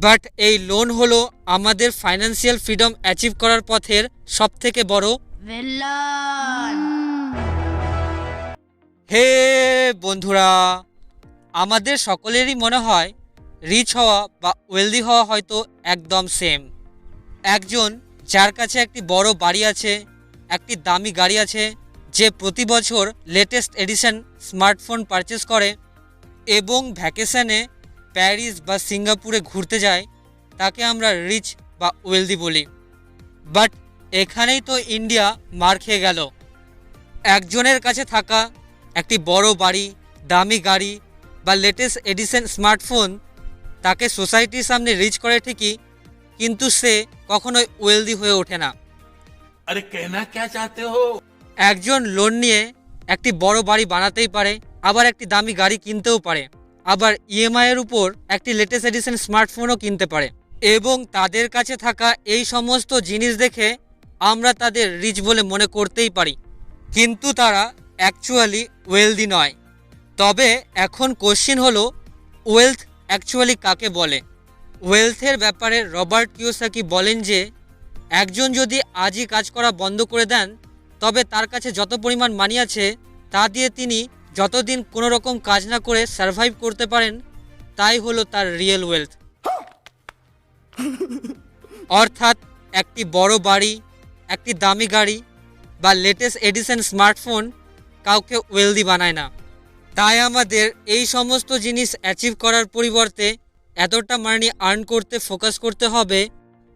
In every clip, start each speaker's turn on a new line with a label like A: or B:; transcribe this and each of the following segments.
A: But এই loan হলো আমাদের ফাইন্যান্সিয়াল ফ্রিডম অ্যাচিভ করার পথের সবথেকে বড়
B: ভিলেন।
A: হে বন্ধুরা, আমাদের সকলেরই মনে হয় রিচ হওয়া বা ওয়েলদি হওয়া হয়তো একদম সেম। একজন যার কাছে একটি বড় বাড়ি আছে, একটি দামি গাড়ি আছে, যে প্রতি বছর লেটেস্ট এডিশন স্মার্টফোন পারচেস করে এবং ভ্যাকেশনে প্যারিস বা সিঙ্গাপুরে ঘুরতে যায়, তাকে আমরা রিচ বা ওয়েলদি বলি। বাট এখানেই তো ইন্ডিয়া মার খেয়ে গেল। একজনের কাছে থাকা একটি বড় বাড়ি, দামি গাড়ি বা লেটেস্ট এডিশন স্মার্টফোন তাকে সোসাইটির সামনে রিচ করে ঠিকই, কিন্তু সে কখনোই ওয়েলদি হয়ে ওঠে না।
C: अरे कहना क्या चाहते हो?
A: একজন লোন নিয়ে একটি বড় বাড়ি বানাতেই পারে, আবার একটি দামি গাড়ি কিনতেও পারে, আবার ইএমআই এর উপর একটি লেটেস্ট এডিশন স্মার্টফোনও কিনতে পারে, এবং তাদের কাছে থাকা এই সমস্ত জিনিস দেখে আমরা তাদের রিচ বলে মনে করতেই পারি, কিন্তু তারা অ্যাকচুয়ালি ওয়েলদি নয়। তবে এখন কোশ্চেন হলো, ওয়েলথ অ্যাকচুয়ালি কাকে বলে? ওয়েলথের ব্যাপারে রবার্ট কিওসাকি বলেন যে একজন যদি আজই কাজ করা বন্ধ করে দেন, তবে তার কাছে যত পরিমাণ মানি আছে তা দিয়ে তিনি যতদিন কোনো রকম কাজ না করে সার্ভাইভ করতে পারেন, তাই হলো তার রিয়েল ওয়েলথ। অর্থাৎ একটি বড় বাড়ি, একটি দামি গাড়ি বা লেটেস্ট এডিশন স্মার্টফোন কাউকে ওয়েলদি বানায় না। তাই আমাদের এই সমস্ত জিনিস অ্যাচিভ করার পরিবর্তে এতটা মানি আর্ন করতে ফোকাস করতে হবে,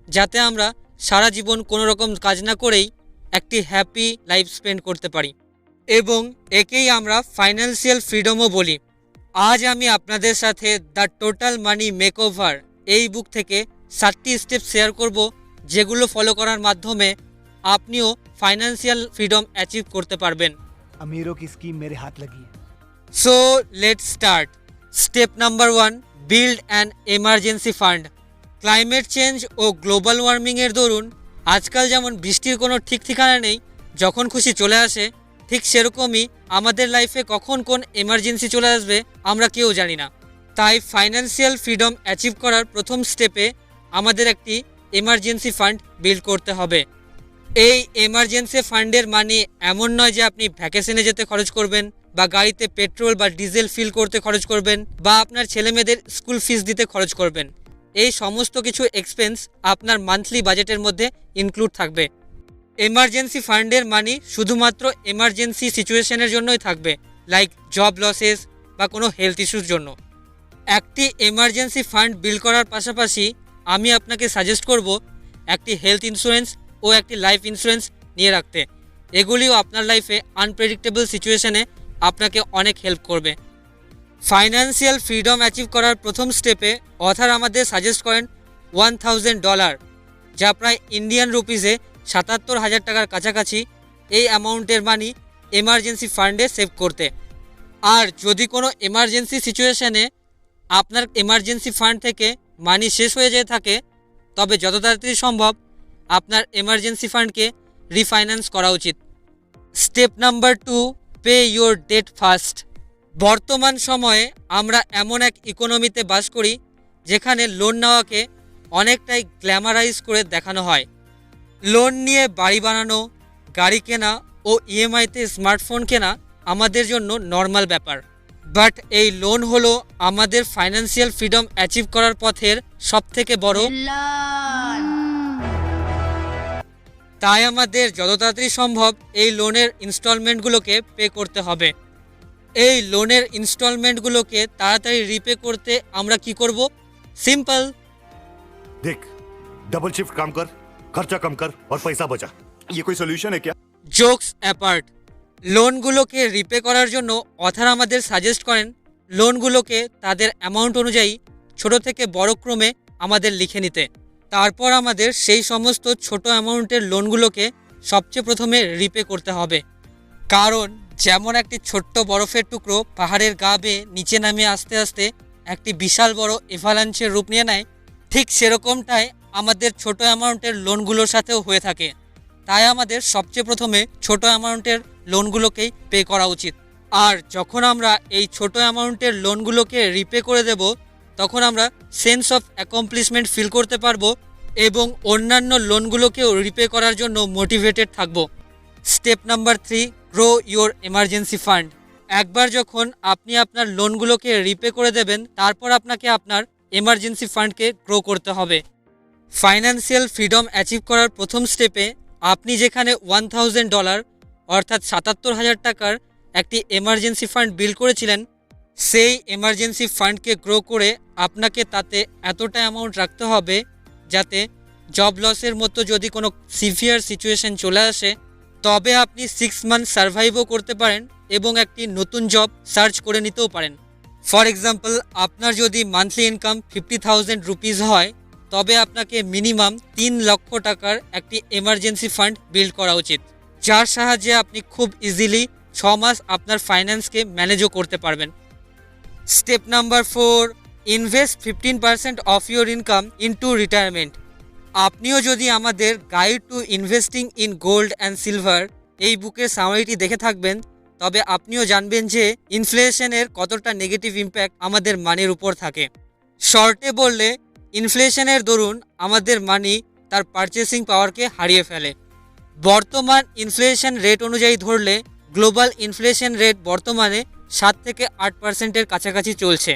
A: যাতে আমরা সারা জীবন কোনো রকম কাজ না করেই একটি হ্যাপি লাইফ স্পেন্ড করতে পারি, এবং একেই আমরা ফাইন্যান্সিয়াল ফ্রিডমও বলি। আজ আমি আপনাদের সাথে দ্য টোটাল মানি মেকওভার এই বুক থেকে 7টি স্টেপ শেয়ার করব, যেগুলো ফলো করার মাধ্যমে আপনিও ফাইন্যান্সিয়াল ফ্রিডম অ্যাচিভ করতে পারবেন।
D: अमीरों की स्कीम मेरे हाथ लगी है।
A: So let's start. Step number 1, build an emergency fund. Climate change ও গ্লোবাল ওয়ার্মিংয়ের দরুন আজকাল যেমন বৃষ্টির কোনো ঠিক ঠিকানা নেই, যখন খুশি চলে আসে, ঠিক সেরকমই আমাদের লাইফে কখন কোন এমার্জেন্সি চলে আসবে আমরা কেউ জানি না। তাই ফাইন্যান্সিয়াল ফ্রিডম অ্যাচিভ করার প্রথম স্টেপে আমাদের একটি এমার্জেন্সি ফান্ড বিল্ড করতে হবে। এই এমার্জেন্সি ফান্ডের মানে এমন নয় যে আপনি ভ্যাকেশনে যেতে খরচ করবেন, বা গাড়িতে পেট্রোল বা ডিজেল ফিল করতে খরচ করবেন, বা আপনার ছেলেমেয়েদের স্কুল ফিস দিতে খরচ করবেন। এই সমস্ত কিছু এক্সপেন্স আপনার মান্থলি বাজেটের মধ্যে ইনক্লুড থাকবে। এমার্জেন্সি ফান্ডের মানি শুধুমাত্র এমার্জেন্সি সিচুয়েশনের জন্যই থাকবে, লাইক জব লসেস বা কোনো হেলথ ইস্যুর জন্য। একটি এমার্জেন্সি ফান্ড বিল্ড করার পাশাপাশি আমি আপনাকে সাজেস্ট করব একটি হেলথ ইন্স্যুরেন্স ও একটি লাইফ ইন্স্যুরেন্স নিয়ে রাখতে। এগুলিও আপনার লাইফে আনপ্রেডিক্টেবল সিচুয়েশনে আপনাকে অনেক হেল্প করবে। ফাইন্যান্সিয়াল ফ্রিডম অ্যাচিভ করার প্রথম স্টেপে অথার আমাদের সাজেস্ট করেন $1000, যা প্রায় ইন্ডিয়ান রুপিসে 77,000 টাকার কাছাকাছি। এই অ্যামাউন্টের মানি এমার্জেন্সি ফান্ডে সেভ করতে। আর যদি কোনো এমার্জেন্সি সিচুয়েশনে আপনার এমার্জেন্সি ফান্ড থেকে মানি শেষ হয়ে যেয়ে থাকে, তবে যত তাড়াতাড়ি সম্ভব আপনার এমার্জেন্সি ফান্ডকে রিফাইন্যান্স করা উচিত। Step number 2, pay your debt first. বর্তমান সময়ে আমরা এমন এক ইকোনমিতে বাস করি যেখানে লোন নেওয়াকে অনেকটাই গ্ল্যামারাইজ করে দেখানো হয়। লোন নিয়ে বাড়ি বানানো, গাড়ি কেনা ও ইএমআইতে স্মার্টফোন কেনা আমাদের জন্য নর্মাল ব্যাপার। বাট এই লোন হলো আমাদের ফাইন্যান্সিয়াল ফ্রিডম অ্যাচিভ করার পথের সবথেকে বড়। তাই আমাদের যত তাড়াতাড়ি সম্ভব এই লোনের ইনস্টলমেন্টগুলোকে পে করতে হবে। এই লোনের ইনস্টলমেন্টগুলোকে তাড়াতাড়ি রিপে করতে আমরা কি করব? সিম্পল।
E: देख, डबल शिफ्ट काम कर, खर्चा कम कर और पैसा बचा। ये कोई सोल्यूशन है क्या?
A: জোকস অ্যাপার্ট, লোনগুলোকে রিপে করার জন্য অথার আমাদের সাজেস্ট করেন লোনগুলোকে তাদের অ্যামাউন্ট অনুযায়ী ছোট থেকে বড় ক্রমে আমাদের লিখে নিতে। তারপর আমাদের সেই সমস্ত ছোট অ্যামাউন্টের লোনগুলোকে সবচেয়ে প্রথমে রিপে করতে হবে। কারণ যেমন একটি ছোট্ট বরফের টুকরো পাহাড়ের গা বেয়ে নিচে নামে আস্তে আস্তে একটি বিশাল বড় এভালাঞ্চের রূপ নিয়ে নেয়, ঠিক সেরকমটাই আমাদের ছোট অ্যামাউন্টের লোনগুলোর সাথেও হয়ে থাকে। তাই আমাদের সবচেয়ে প্রথমে ছোট অ্যামাউন্টের লোনগুলোকেই পে করা উচিত। আর যখন আমরা এই ছোট অ্যামাউন্টের লোনগুলোকে রিপে করে দেব, তখন আমরা সেন্স অফ অ্যাকমপ্লিশমেন্ট ফিল করতে পারবো এবং অন্যান্য লোনগুলোকেও রিপে করার জন্য মোটিভেটেড থাকবো। Step number 3, grow your emergency fund. একবার যখন আপনি আপনার লোনগুলোকে রিপে করে দেবেন, তারপর আপনাকে আপনার এমার্জেন্সি ফান্ডকে গ্রো করতে হবে। ফাইন্যান্সিয়াল ফ্রিডম অ্যাচিভ করার প্রথম স্টেপে আপনি যেখানে $1000 অর্থাৎ 77,000 টাকার একটি এমার্জেন্সি ফান্ড বিল্ড করেছিলেন, সেই এমার্জেন্সি ফান্ডকে গ্রো করে আপনাকে তাতে এতটা অ্যামাউন্ট রাখতে হবে যাতে জব লসের মতো যদি কোনো সিভিয়ার সিচুয়েশন চলে আসে তবে আপনি 6 মান্থ সার্ভাইভও করতে পারেন এবং একটি নতুন জব সার্চ করে নিতেও পারেন। ফর এক্সাম্পল, আপনার যদি মান্থলি ইনকাম 50,000 রুপিস হয় তবে আপনাকে মিনিমাম 3 লক্ষ টাকার একটি এমার্জেন্সি ফান্ড বিল্ড করা উচিত, যার সাহায্যে আপনি খুব ইজিলি 6 মাস আপনার ফাইন্যান্সকে ম্যানেজও করতে পারবেন। Step number 4, invest 15% of your income into retirement. আপনিও যদি আমাদের guide to investing in gold and silver এই বুকের সামারিটি দেখে থাকবেন তবে আপনিও জানবেন যে ইনফ্লেশনের কতটা নেগেটিভ ইম্প্যাক্ট আমাদের মানির উপর থাকে। শর্টে বললে ইনফ্লেশনের দরুন আমাদের মানি তার পারচেসিং পাওয়ারকে হারিয়ে ফেলে। বর্তমান ইনফ্লেশন রেট অনুযায়ী ধরলে গ্লোবাল ইনফ্লেশন রেট বর্তমানে 7 থেকে 8%-এর কাছাকাছি চলছে।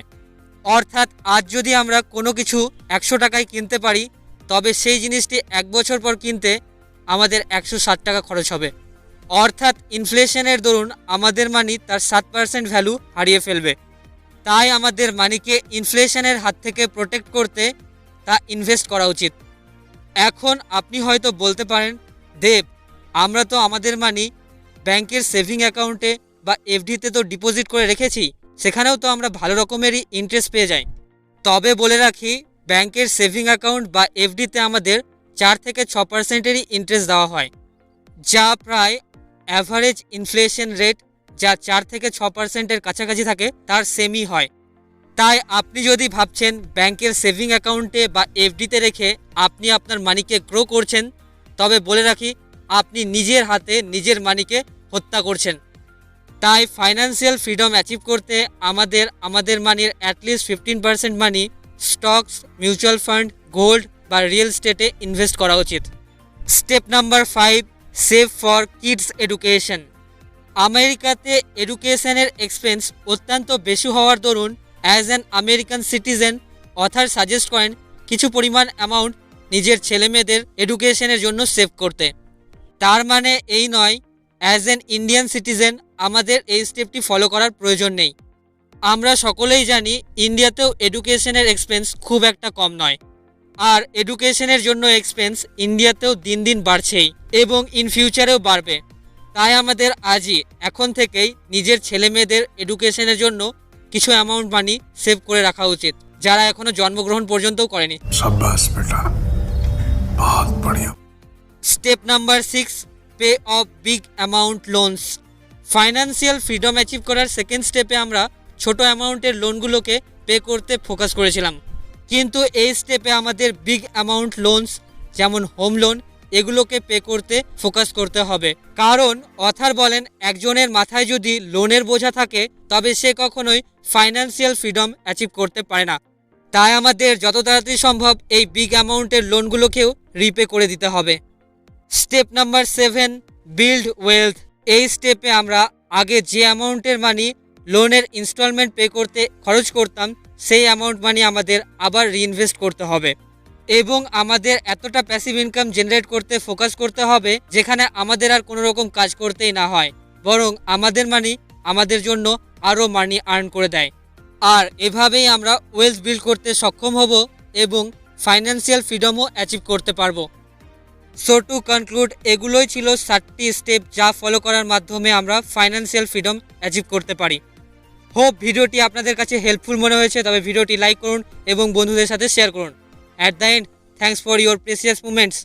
A: অর্থাৎ আজ যদি আমরা কোনো কিছু 100 টাকায় কিনতে পারি তবে সেই জিনিসটি 1 বছর পর কিনতে আমাদের 160 টাকা খরচ হবে। অর্থাৎ ইনফ্লেশনের দরুন আমাদের মানি তার 7% ভ্যালু হারিয়ে ফেলবে। তাই আমাদের মানিকে ইনফ্লেশনের হাত থেকে প্রোটেক্ট করতে তা ইনভেস্ট করা উচিত। এখন আপনি হয়তো বলতে পারেন, দেব, আমরা তো আমাদের মানি ব্যাংকের সেভিং অ্যাকাউন্টে বা এফডিতে তো ডিপোজিট করে রেখেছি, সেখানেও তো আমরা ভালো রকমেরই ইন্টারেস্ট পেয়ে যাই। তবে বলে রাখি, ব্যাংকের সেভিং অ্যাকাউন্ট বা এফডিতে আমাদের 4 থেকে 6%-এরই ইন্টারেস্ট দেওয়া হয়, যা প্রায় অ্যাভারেজ ইনফ্লেশন রেট যা 4 থেকে 6%-এর কাছাকাছি থাকে তার সেমই হয়। তাই আপনি যদি ভাবছেন ব্যাংকের সেভিং অ্যাকাউন্টে বা এফডিতে রেখে আপনি আপনার মানিকে গ্রো করছেন, তবে বলে রাখি আপনি নিজের হাতে নিজের মানিকে হত্যা করছেন। তাই ফাইন্যান্সিয়াল ফ্রিডম অ্যাচিভ করতে আমাদের মানির at least 15% money stocks, mutual fund, gold বা রিয়েল স্টেটে ইনভেস্ট করা উচিত। Step number 5, save for kids education. আমেরিকাতে এডুকেশনের এক্সপেন্স অত্যন্ত বেশি হওয়ার দরুন as an American citizen author suggest করেন কিছু পরিমাণ অ্যামাউন্ট নিজের ছেলেমেয়েদের এডুকেশনের জন্য সেভ করতে। তার মানে এই নয় অ্যাজ অ্যান ইন্ডিয়ান সিটিজেন আমাদের এই স্টেপটি ফলো করার প্রয়োজন নেই। আমরা সকলেই জানি ইন্ডিয়াতেও এডুকেশনের এক্সপেন্স খুব একটা কম নয়, আর এডুকেশনের জন্য এক্সপেন্স ইন্ডিয়াতেও দিন দিন বাড়ছেই এবং ইন ফিউচারেও বাড়বে। তাই আমাদের আজই এখন থেকেই নিজের ছেলেমেয়েদের এডুকেশনের জন্য কিছু অ্যামাউন্ট মানি সেভ করে রাখা উচিত, যারা এখনো জন্মগ্রহণ পর্যন্তও করেনি।
F: शाबाश बेटा, बहुत बढ़िया।
A: Step number 6, pay off big amount loans. Financial freedom achieve করার সেকেন্ড স্টেপে আমরা ছোট অ্যামাউন্টের লোনগুলোকে পে করতে ফোকাস করেছিলাম, কিন্তু এই স্টেপে আমাদের বিগ অ্যামাউন্ট লোনস যেমন হোম লোন এগুলোকে পে করতে ফোকাস করতে হবে। কারণ অথার বলেন, একজনের মাথায় যদি লোনের বোঝা থাকে তবে সে কখনোই ফাইন্যান্সিয়াল ফ্রিডম অ্যাচিভ করতে পারে না। তাই আমাদের যত তাড়াতাড়ি সম্ভব এই বিগ অ্যামাউন্টের লোনগুলোকেও রিপে করে দিতে হবে। Step number 7, build wealth. এই স্টেপে আমরা আগে যে অ্যামাউন্টের মানি লোনের ইনস্টলমেন্ট পে করতে খরচ করতাম সেই অ্যামাউন্ট মানি আমাদের আবার রিইনভেস্ট করতে হবে এবং আমাদের এতটা প্যাসিভ ইনকাম জেনারেট করতে ফোকাস করতে হবে যেখানে আমাদের আর কোনো রকম কাজ করতেই না হয়, বরং আমাদের মানি আমাদের জন্য আরও মানি আর্ন করে দেয়। আর এভাবেই আমরা ওয়েলথ বিল্ড করতে সক্ষম হব এবং ফাইন্যান্সিয়াল ফ্রিডমও অ্যাচিভ করতে পারবো। সো টু কনক্লুড, এগুলোই ছিল 7টি স্টেপ যা ফলো করার মাধ্যমে আমরা ফাইন্যান্সিয়াল ফ্রিডম অ্যাচিভ করতে পারি। হোপ ভিডিওটি আপনাদের কাছে হেল্পফুল মনে হয়েছে, তবে ভিডিওটি লাইক করুন এবং বন্ধুদের সাথে শেয়ার করুন। At the end, thanks for your precious moments.